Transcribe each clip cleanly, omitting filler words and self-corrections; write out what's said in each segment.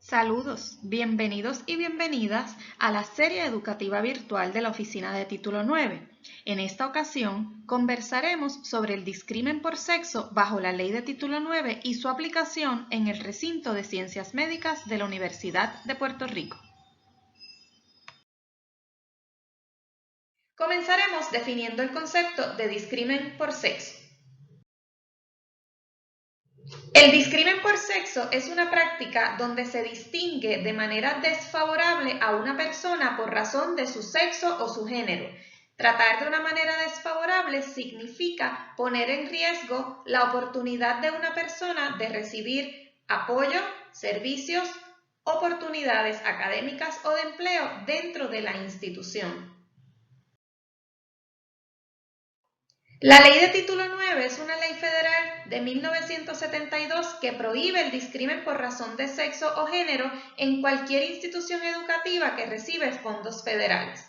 Saludos, bienvenidos y bienvenidas a la serie educativa virtual de la Oficina de Título 9. En esta ocasión conversaremos sobre el discrimen por sexo bajo la Ley de Título 9 y su aplicación en el recinto de Ciencias Médicas de la Universidad de Puerto Rico. Comenzaremos definiendo el concepto de discrimen por sexo. El discrimen por sexo es una práctica donde se distingue de manera desfavorable a una persona por razón de su sexo o su género. Tratar de una manera desfavorable significa poner en riesgo la oportunidad de una persona de recibir apoyo, servicios, oportunidades académicas o de empleo dentro de la institución. La Ley de Título 9 es una ley federal de 1972 que prohíbe el discrimen por razón de sexo o género en cualquier institución educativa que recibe fondos federales.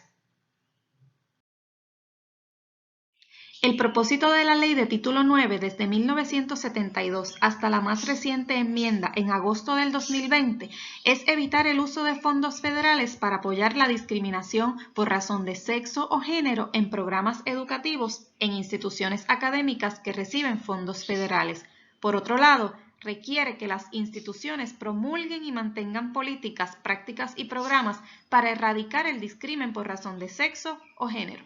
El propósito de la Ley de Título 9 desde 1972 hasta la más reciente enmienda en agosto del 2020 es evitar el uso de fondos federales para apoyar la discriminación por razón de sexo o género en programas educativos en instituciones académicas que reciben fondos federales. Por otro lado, requiere que las instituciones promulguen y mantengan políticas, prácticas y programas para erradicar el discrimen por razón de sexo o género.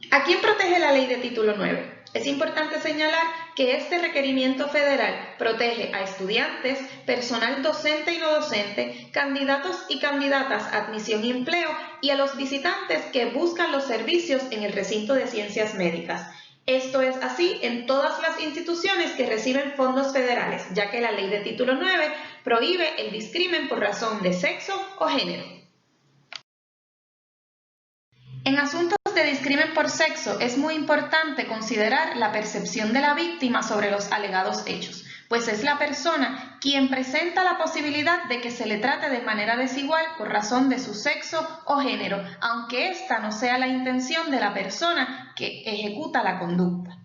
¿A quién protege la Ley de Título 9? Es importante señalar que este requerimiento federal protege a estudiantes, personal docente y no docente, candidatos y candidatas a admisión y empleo y a los visitantes que buscan los servicios en el recinto de ciencias médicas. Esto es así en todas las instituciones que reciben fondos federales, ya que la Ley de Título 9 prohíbe el discrimen por razón de sexo o género. En asuntos de discrimen por sexo es muy importante considerar la percepción de la víctima sobre los alegados hechos, pues es la persona quien presenta la posibilidad de que se le trate de manera desigual por razón de su sexo o género, aunque esta no sea la intención de la persona que ejecuta la conducta.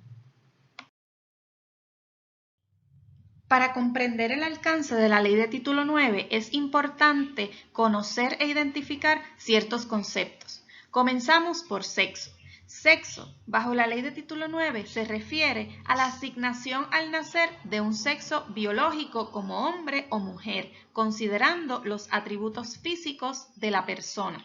Para comprender el alcance de la Ley de Título 9 es importante conocer e identificar ciertos conceptos. Comenzamos por sexo. Sexo, bajo la Ley de Título 9, se refiere a la asignación al nacer de un sexo biológico como hombre o mujer, considerando los atributos físicos de la persona.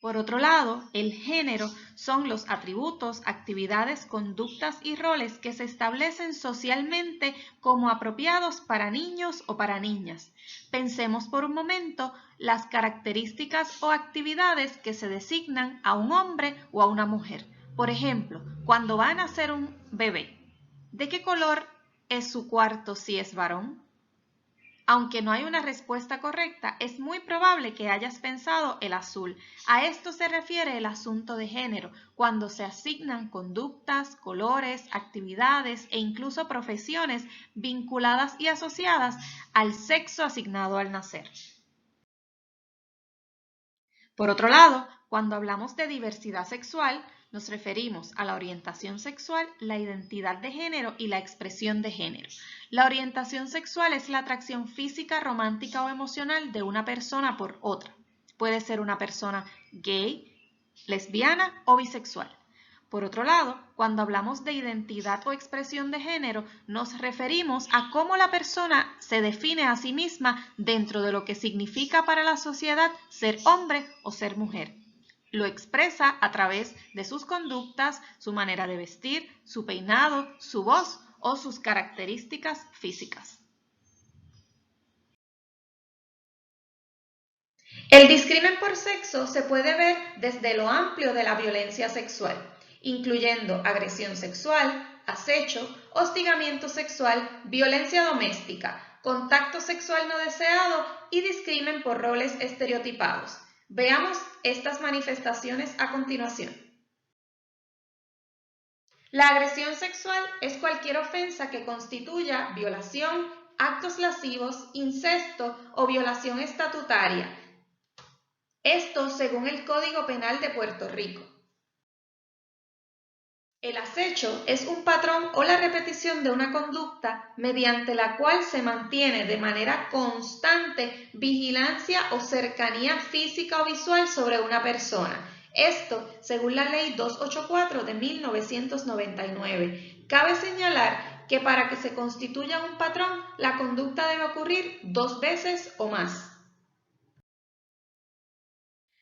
Por otro lado, el género son los atributos, actividades, conductas y roles que se establecen socialmente como apropiados para niños o para niñas. Pensemos por un momento las características o actividades que se designan a un hombre o a una mujer. Por ejemplo, cuando va a nacer un bebé, ¿de qué color es su cuarto si es varón? Aunque no hay una respuesta correcta, es muy probable que hayas pensado el azul. A esto se refiere el asunto de género, cuando se asignan conductas, colores, actividades e incluso profesiones vinculadas y asociadas al sexo asignado al nacer. Por otro lado, cuando hablamos de diversidad sexual, nos referimos a la orientación sexual, la identidad de género y la expresión de género. La orientación sexual es la atracción física, romántica o emocional de una persona por otra. Puede ser una persona gay, lesbiana o bisexual. Por otro lado, cuando hablamos de identidad o expresión de género, nos referimos a cómo la persona se define a sí misma dentro de lo que significa para la sociedad ser hombre o ser mujer. Lo expresa a través de sus conductas, su manera de vestir, su peinado, su voz o sus características físicas. El discrimen por sexo se puede ver desde lo amplio de la violencia sexual, incluyendo agresión sexual, acecho, hostigamiento sexual, violencia doméstica, contacto sexual no deseado y discrimen por roles estereotipados. Veamos estas manifestaciones a continuación. La agresión sexual es cualquier ofensa que constituya violación, actos lascivos, incesto o violación estatutaria. Esto según el Código Penal de Puerto Rico. El acecho es un patrón o la repetición de una conducta mediante la cual se mantiene de manera constante vigilancia o cercanía física o visual sobre una persona. Esto según la Ley 284 de 1999. Cabe señalar que para que se constituya un patrón, la conducta debe ocurrir 2 veces o más.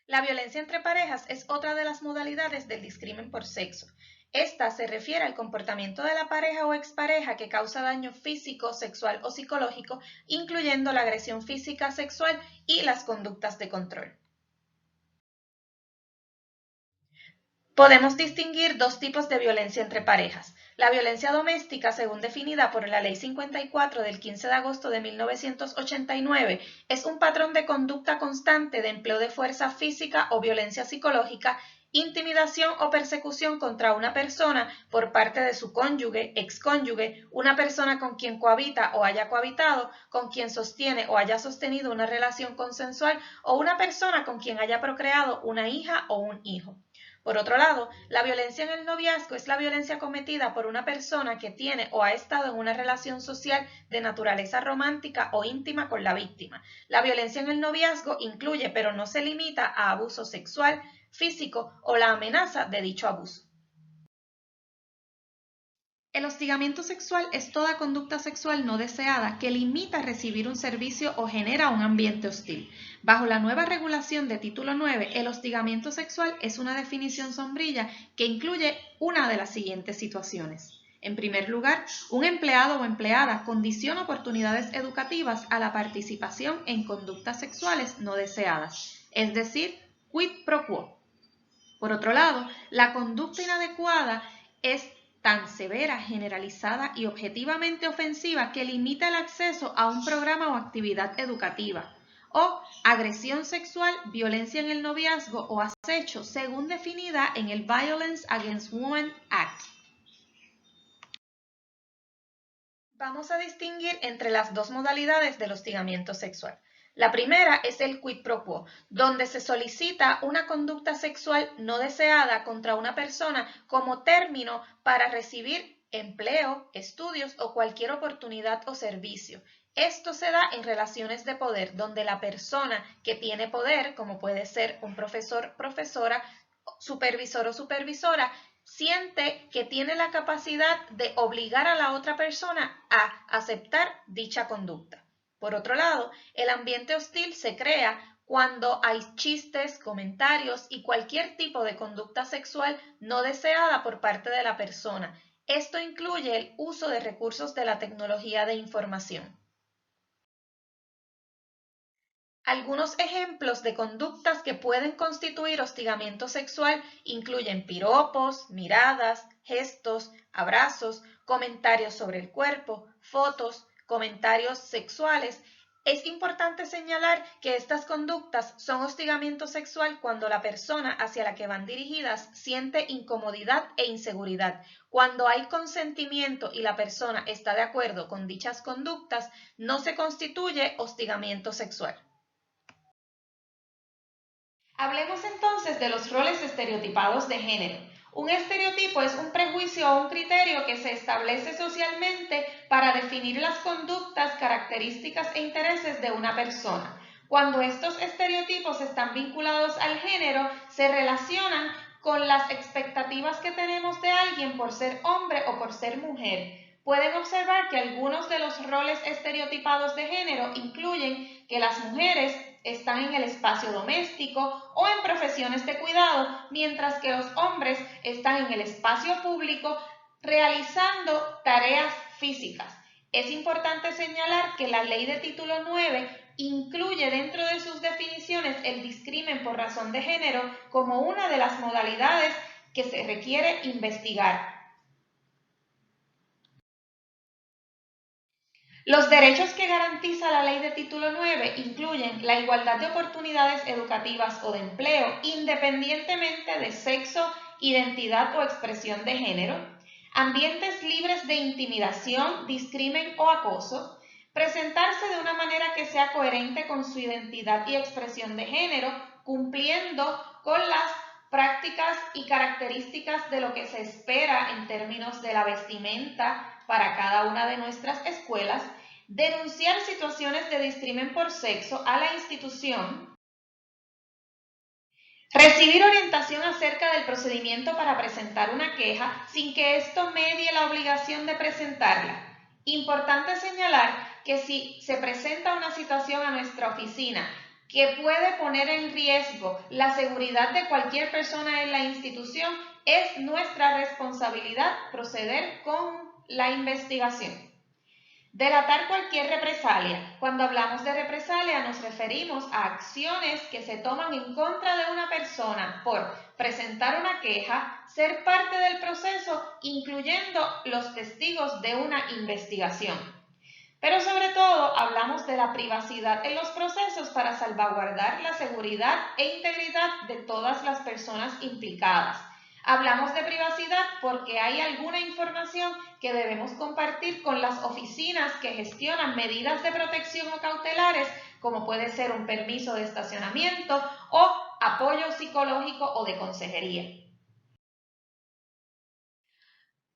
La violencia entre parejas es otra de las modalidades del discrimen por sexo. Esta se refiere al comportamiento de la pareja o expareja que causa daño físico, sexual o psicológico, incluyendo la agresión física, sexual y las conductas de control. Podemos distinguir dos tipos de violencia entre parejas. La violencia doméstica, según definida por la Ley 54 del 15 de agosto de 1989, es un patrón de conducta constante de empleo de fuerza física o violencia psicológica, intimidación o persecución contra una persona por parte de su cónyuge, excónyuge, una persona con quien cohabita o haya cohabitado, con quien sostiene o haya sostenido una relación consensual o una persona con quien haya procreado una hija o un hijo. Por otro lado, la violencia en el noviazgo es la violencia cometida por una persona que tiene o ha estado en una relación social de naturaleza romántica o íntima con la víctima. La violencia en el noviazgo incluye, pero no se limita a abuso sexual, físico o la amenaza de dicho abuso. El hostigamiento sexual es toda conducta sexual no deseada que limita recibir un servicio o genera un ambiente hostil. Bajo la nueva regulación de Título 9, el hostigamiento sexual es una definición sombrilla que incluye una de las siguientes situaciones. En primer lugar, un empleado o empleada condiciona oportunidades educativas a la participación en conductas sexuales no deseadas, es decir, quid pro quo. Por otro lado, la conducta inadecuada es tan severa, generalizada y objetivamente ofensiva que limita el acceso a un programa o actividad educativa, o agresión sexual, violencia en el noviazgo o acecho, según definida en el Violence Against Women Act. Vamos a distinguir entre las dos modalidades del hostigamiento sexual. La primera es el quid pro quo, donde se solicita una conducta sexual no deseada contra una persona como término para recibir empleo, estudios o cualquier oportunidad o servicio. Esto se da en relaciones de poder, donde la persona que tiene poder, como puede ser un profesor, profesora, supervisor o supervisora, siente que tiene la capacidad de obligar a la otra persona a aceptar dicha conducta. Por otro lado, el ambiente hostil se crea cuando hay chistes, comentarios y cualquier tipo de conducta sexual no deseada por parte de la persona. Esto incluye el uso de recursos de la tecnología de información. Algunos ejemplos de conductas que pueden constituir hostigamiento sexual incluyen piropos, miradas, gestos, abrazos, comentarios sobre el cuerpo, fotos, comentarios sexuales. Es importante señalar que estas conductas son hostigamiento sexual cuando la persona hacia la que van dirigidas siente incomodidad e inseguridad. Cuando hay consentimiento y la persona está de acuerdo con dichas conductas, no se constituye hostigamiento sexual. Hablemos entonces de los roles estereotipados de género. Un estereotipo es un prejuicio o un criterio que se establece socialmente para definir las conductas, características e intereses de una persona. Cuando estos estereotipos están vinculados al género, se relacionan con las expectativas que tenemos de alguien por ser hombre o por ser mujer. Pueden observar que algunos de los roles estereotipados de género incluyen que las mujeres están en el espacio doméstico o en profesiones de cuidado, mientras que los hombres están en el espacio público realizando tareas físicas. Es importante señalar que la ley de título 9 incluye dentro de sus definiciones el discrimen por razón de género como una de las modalidades que se requiere investigar. Los derechos que garantiza la ley de título 9 incluyen la igualdad de oportunidades educativas o de empleo, independientemente de sexo, identidad o expresión de género, ambientes libres de intimidación, discrimen o acoso, presentarse de una manera que sea coherente con su identidad y expresión de género, cumpliendo con las prácticas y características de lo que se espera en términos de la vestimenta para cada una de nuestras escuelas, denunciar situaciones de discrimen por sexo a la institución, recibir orientación acerca del procedimiento para presentar una queja sin que esto medie la obligación de presentarla. Importante señalar que si se presenta una situación a nuestra oficina que puede poner en riesgo la seguridad de cualquier persona en la institución, es nuestra responsabilidad proceder con la investigación. Delatar cualquier represalia. Cuando hablamos de represalia nos referimos a acciones que se toman en contra de una persona por presentar una queja, ser parte del proceso, incluyendo los testigos de una investigación. Pero sobre todo hablamos de la privacidad en los procesos para salvaguardar la seguridad e integridad de todas las personas implicadas. Hablamos de privacidad porque hay alguna información que debemos compartir con las oficinas que gestionan medidas de protección o cautelares, como puede ser un permiso de estacionamiento o apoyo psicológico o de consejería.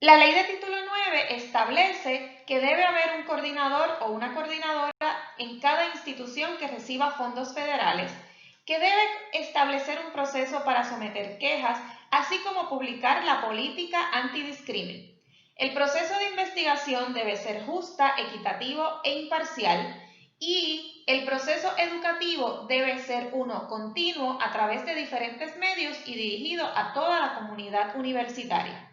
La ley de título 9 establece que debe haber un coordinador o una coordinadora en cada institución que reciba fondos federales, que debe establecer un proceso para someter quejas, así como publicar la política antidiscrimen. El proceso de investigación debe ser justa, equitativo e imparcial, y el proceso educativo debe ser uno continuo a través de diferentes medios y dirigido a toda la comunidad universitaria.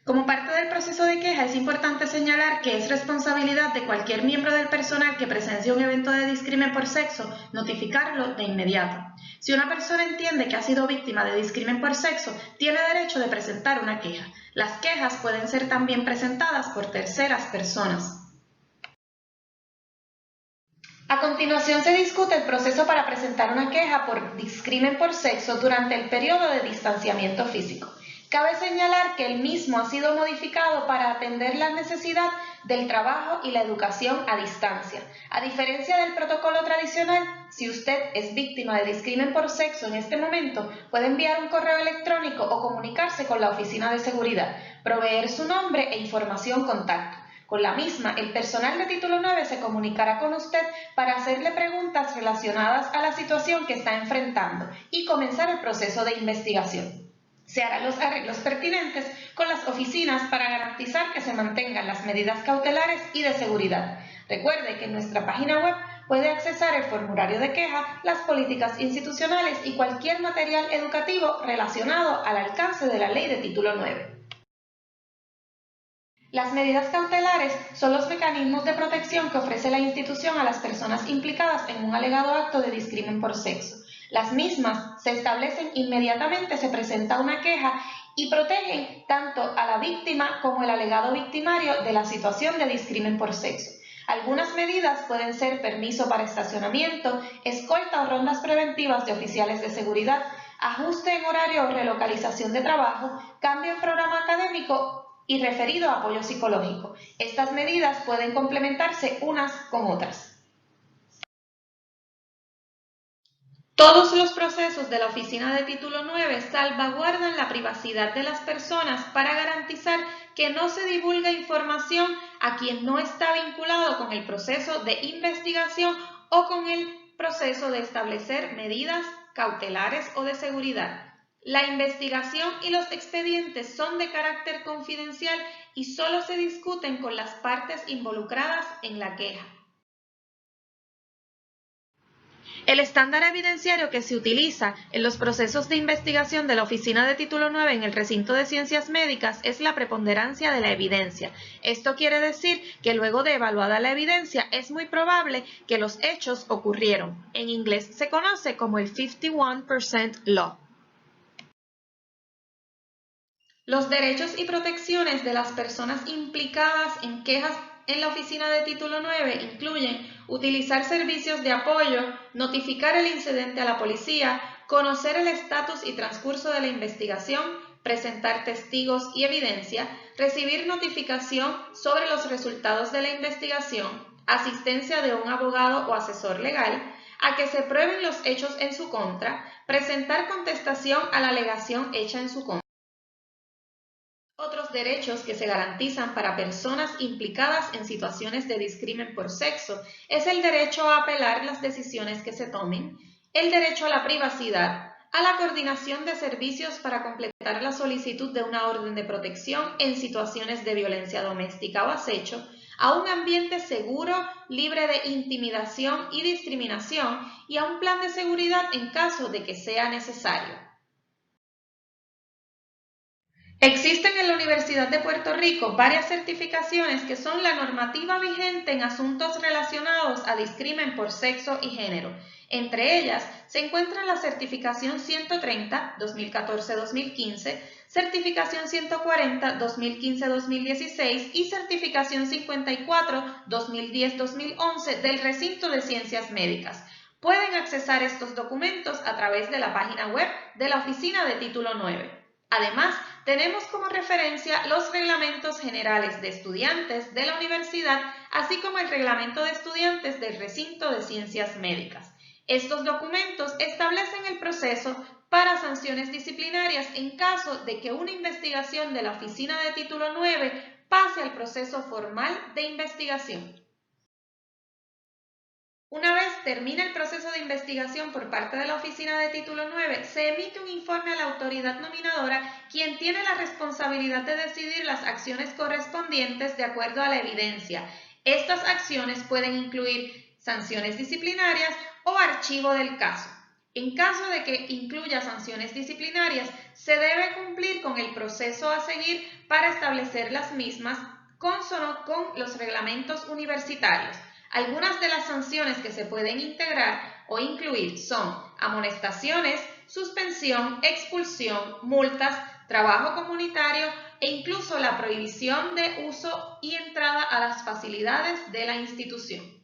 Como parte del proceso de queja, es importante señalar que es responsabilidad de cualquier miembro del personal que presencie un evento de discrimen por sexo notificarlo de inmediato. Si una persona entiende que ha sido víctima de discrimen por sexo, tiene derecho de presentar una queja. Las quejas pueden ser también presentadas por terceras personas. A continuación se discute el proceso para presentar una queja por discrimen por sexo durante el periodo de distanciamiento físico. Cabe señalar que el mismo ha sido modificado para atender la necesidad del trabajo y la educación a distancia. A diferencia del protocolo tradicional, si usted es víctima de discrimen por sexo en este momento, puede enviar un correo electrónico o comunicarse con la oficina de seguridad, proveer su nombre e información contacto. Con la misma, el personal de título 9 se comunicará con usted para hacerle preguntas relacionadas a la situación que está enfrentando y comenzar el proceso de investigación. Se harán los arreglos pertinentes con las oficinas para garantizar que se mantengan las medidas cautelares y de seguridad. Recuerde que en nuestra página web puede accesar el formulario de queja, las políticas institucionales y cualquier material educativo relacionado al alcance de la ley de título 9. Las medidas cautelares son los mecanismos de protección que ofrece la institución a las personas implicadas en un alegado acto de discrimen por sexo. Las mismas se establecen inmediatamente se presenta una queja y protegen tanto a la víctima como el alegado victimario de la situación de discrimen por sexo. Algunas medidas pueden ser permiso para estacionamiento, escolta o rondas preventivas de oficiales de seguridad, ajuste en horario o relocalización de trabajo, cambio en programa académico y referido a apoyo psicológico. Estas medidas pueden complementarse unas con otras. Todos los procesos de la Oficina de Título 9 salvaguardan la privacidad de las personas para garantizar que no se divulgue información a quien no está vinculado con el proceso de investigación o con el proceso de establecer medidas cautelares o de seguridad. La investigación y los expedientes son de carácter confidencial y solo se discuten con las partes involucradas en la queja. El estándar evidenciario que se utiliza en los procesos de investigación de la Oficina de Título 9 en el recinto de ciencias médicas es la preponderancia de la evidencia. Esto quiere decir que luego de evaluada la evidencia es muy probable que los hechos ocurrieron. En inglés se conoce como el 51% Law. Los derechos y protecciones de las personas implicadas en quejas en la Oficina de Título 9 incluyen utilizar servicios de apoyo, notificar el incidente a la policía, conocer el estatus y transcurso de la investigación, presentar testigos y evidencia, recibir notificación sobre los resultados de la investigación, asistencia de un abogado o asesor legal, a que se prueben los hechos en su contra, presentar contestación a la alegación hecha en su contra. Otros derechos que se garantizan para personas implicadas en situaciones de discrimen por sexo es el derecho a apelar las decisiones que se tomen, el derecho a la privacidad, a la coordinación de servicios para completar la solicitud de una orden de protección en situaciones de violencia doméstica o acecho, a un ambiente seguro, libre de intimidación y discriminación y a un plan de seguridad en caso de que sea necesario. Existen en la Universidad de Puerto Rico varias certificaciones que son la normativa vigente en asuntos relacionados a discrimen por sexo y género. Entre ellas se encuentran la certificación 130, 2014-2015, certificación 140, 2015-2016 y certificación 54, 2010-2011 del Recinto de Ciencias Médicas. Pueden accesar estos documentos a través de la página web de la Oficina de Título 9. Además, tenemos como referencia los reglamentos generales de estudiantes de la universidad, así como el reglamento de estudiantes del Recinto de Ciencias Médicas. Estos documentos establecen el proceso para sanciones disciplinarias en caso de que una investigación de la Oficina de Título 9 pase al proceso formal de investigación. Una vez termina el proceso de investigación por parte de la Oficina de Título 9, se emite un informe a la autoridad nominadora, quien tiene la responsabilidad de decidir las acciones correspondientes de acuerdo a la evidencia. Estas acciones pueden incluir sanciones disciplinarias o archivo del caso. En caso de que incluya sanciones disciplinarias, se debe cumplir con el proceso a seguir para establecer las mismas, consono con los reglamentos universitarios. Algunas de las sanciones que se pueden integrar o incluir son amonestaciones, suspensión, expulsión, multas, trabajo comunitario e incluso la prohibición de uso y entrada a las facilidades de la institución.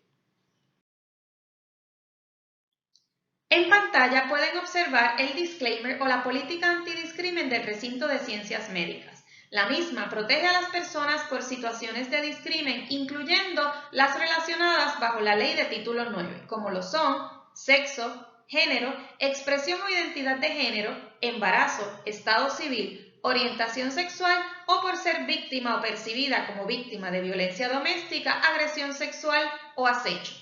En pantalla pueden observar el disclaimer o la política antidiscrimen del Recinto de Ciencias Médicas. La misma protege a las personas por situaciones de discrimen, incluyendo las relacionadas bajo la Ley de Título 9, como lo son sexo, género, expresión o identidad de género, embarazo, estado civil, orientación sexual o por ser víctima o percibida como víctima de violencia doméstica, agresión sexual o acecho.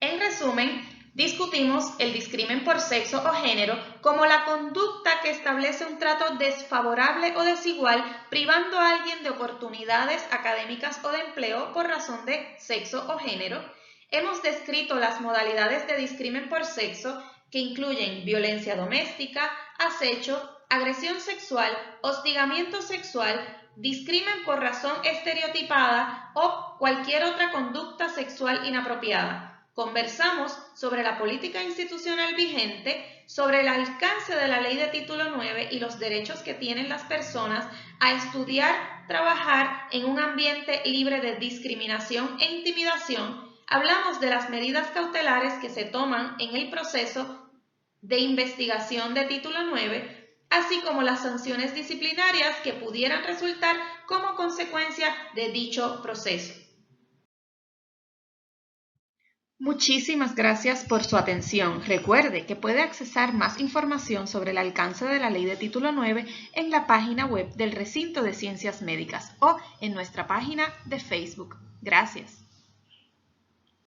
En resumen, discutimos el discrimen por sexo o género como la conducta que establece un trato desfavorable o desigual, privando a alguien de oportunidades académicas o de empleo por razón de sexo o género. Hemos descrito las modalidades de discrimen por sexo, que incluyen violencia doméstica, acecho, agresión sexual, hostigamiento sexual, discrimen por razón estereotipada o cualquier otra conducta sexual inapropiada. Conversamos sobre la política institucional vigente, sobre el alcance de la Ley de Título 9 y los derechos que tienen las personas a estudiar, trabajar en un ambiente libre de discriminación e intimidación. Hablamos de las medidas cautelares que se toman en el proceso de investigación de Título 9, así como las sanciones disciplinarias que pudieran resultar como consecuencia de dicho proceso. Muchísimas gracias por su atención. Recuerde que puede accesar más información sobre el alcance de la Ley de Título 9 en la página web del Recinto de Ciencias Médicas o en nuestra página de Facebook. Gracias.